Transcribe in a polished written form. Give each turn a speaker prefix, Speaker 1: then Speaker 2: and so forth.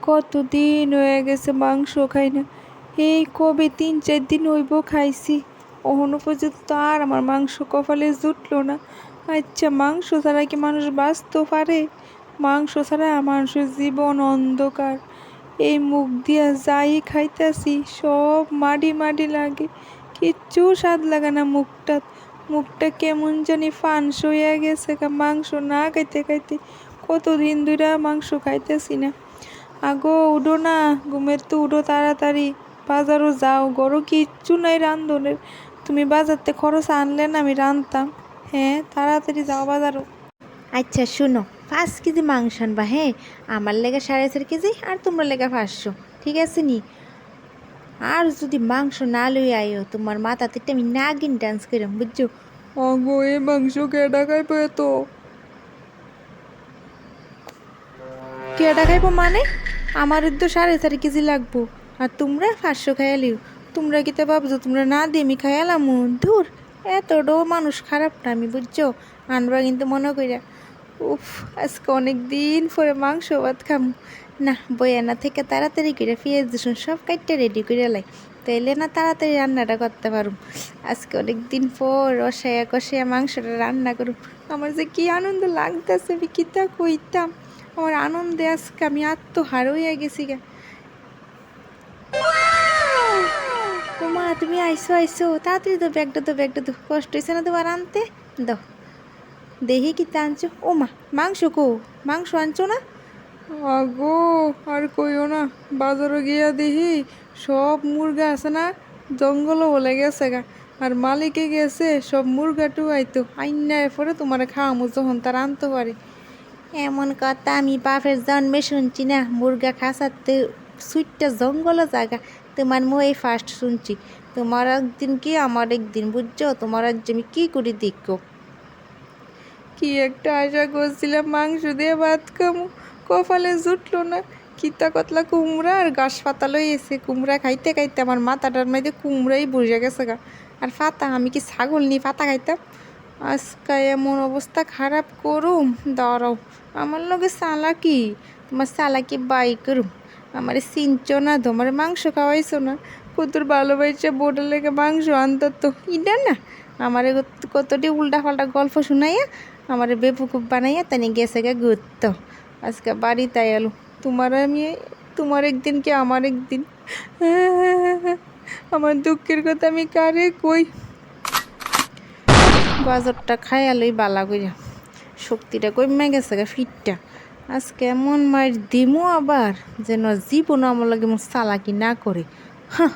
Speaker 1: কতদিন হয়ে গেছে মাংস খাই না। এই কবে 3-4 দিন হইব খাইছি, এখনো পর্যন্ত আর আমার মাংস কপালে জুটলো না। আচ্ছা, মাংস ছাড়া কি মানুষ বাঁচতে পারে? মাংস ছাড়া মানুষের জীবন অন্ধকার। এই মুখ দিয়া যাই খাইতাছি সব মাটি মাটি লাগে, কিচ্ছু স্বাদ লাগে না মুখটা। মুখটা কেমন জানি ফানস হইয়া গেছে মাংস না খাইতে খাইতে। কতদিন ধরে মাংস খাইতেছি না। আগো উঠো না, ঘুমের তো উঠো তাড়াতাড়ি। বাজারও যাও, গরো কিচ্ছু নাই রান্ধনের। তুমি বাজারতে খরচ আনলে না, আমি রান্ধতাম। হ্যাঁ, তাড়াতাড়ি যাও বাজারও।
Speaker 2: আচ্ছা শুনো, 5 কেজি মাংস আনবা। হ্যাঁ, আমার লেগে 4.5 কেজি আর তোমরা লেগে 500, ঠিক আছে নি? আর যদি মাংস না লই আইও, তোমার মাথাতে আমি নাগিন ডান্স করাম, বুঝছো?
Speaker 1: আগো এ মাংস কেডা খাইব? তো
Speaker 2: কেডা খাইব মানে? আমার তো 4.5 কেজি লাগবো, আর তোমরা 500 খাইয়ালিও। তোমরা কি তো ভাবছো তোমরা না দিয়ে আমি খাইয়ালাম? দূর, এতটাও মানুষ খারাপ না আমি, বুঝছো? আনবা কিন্তু মনে কইরা। উফ, আজকে অনেক দিন পরে মাংস ভাত খাম। না, বয়ানা থেকে তাড়াতাড়ি করে পেঁয়াজ রসুন সব কাটতে রেডি করে লাই, তাইলে না তাড়াতাড়ি রান্নাটা করতে পারুম। আজকে অনেক দিন পর রসায়া কষায়া মাংসটা রান্না করুম। আমার যে কি আনন্দ লাগতেছে, আমি কিতা কইতাম। আমার আনন্দে আজকে আমি আত্মহার হইয়া গেছি গা। ওমা, তুমি আইসো আইসো, তাড়াতাড়ি তো ব্যাগটা তো কষ্ট হয়েছে না তোমার আনতে? দাও দেখি কিতা আনছো। ওমা, মাংস কো? মাংস আনছো না?
Speaker 1: আগো আর কইও না, বাজারে গিয়া দেখি সব মুরগা আছে না, জঙ্গলও বলে গেছে গা। আর মালিকে গেছে সব মুরগা টুয়াইতো আইনা, এরপরে তোমার খাওয়ামো যখন তার আনতে পারে।
Speaker 2: এমন কথা আমি বাপের জন্মে শুনছি না। মুরগা খাসাতে সুইটটা জঙ্গল জায়গা, তোমার মুই ফার্স্ট শুনছি। তোমার একদিন কি আমার একদিন, বুঝছো? তোমার আজ আমি কি করি দেখো।
Speaker 1: কি একটা আশা করছিলাম মাংস দিয়ে ভাত খামু, কপালে জুটলো না। কিতা কতলা কুমড়া আর গাছ পাতা লইয়েছে, কুমড়া খাইতে খাইতে আমার মাথাটার মধ্যে কুমড়াই বসে গেছে গা। আর পাতা, আমি কি ছাগল নি পাতা খাইতাম? আজকে এমন অবস্থা খারাপ করুম, দাঁড়াও। আমার লগে চালাকি, তোমার চালাকি বাই করুম। আমার চিনছো না, তোমার মাংস খাওয়াইছো না, কতর ভালোবাসা বোর্ডের লেগে মাংস আনতার তো ইডা না। আমার কতটি উল্টা পাল্টা গল্প শুনাইয়া আমার বেপুকুব বানাইয়া তাই গেছে গে ঘুরতো। আজকে বাড়িতে এলো। তোমার একদিন কি আমার একদিন। আমার দুঃখের কথা আমি কারে কই।
Speaker 2: গাজরটা খাইয়ালই বালা কইরা, শক্তিটা কমে গেছে গা, ফিটটা। আজকে এমন মার দিমু আবার, যেন জীবন আমার লাগে চালাকি না করে। হ্যাঁ।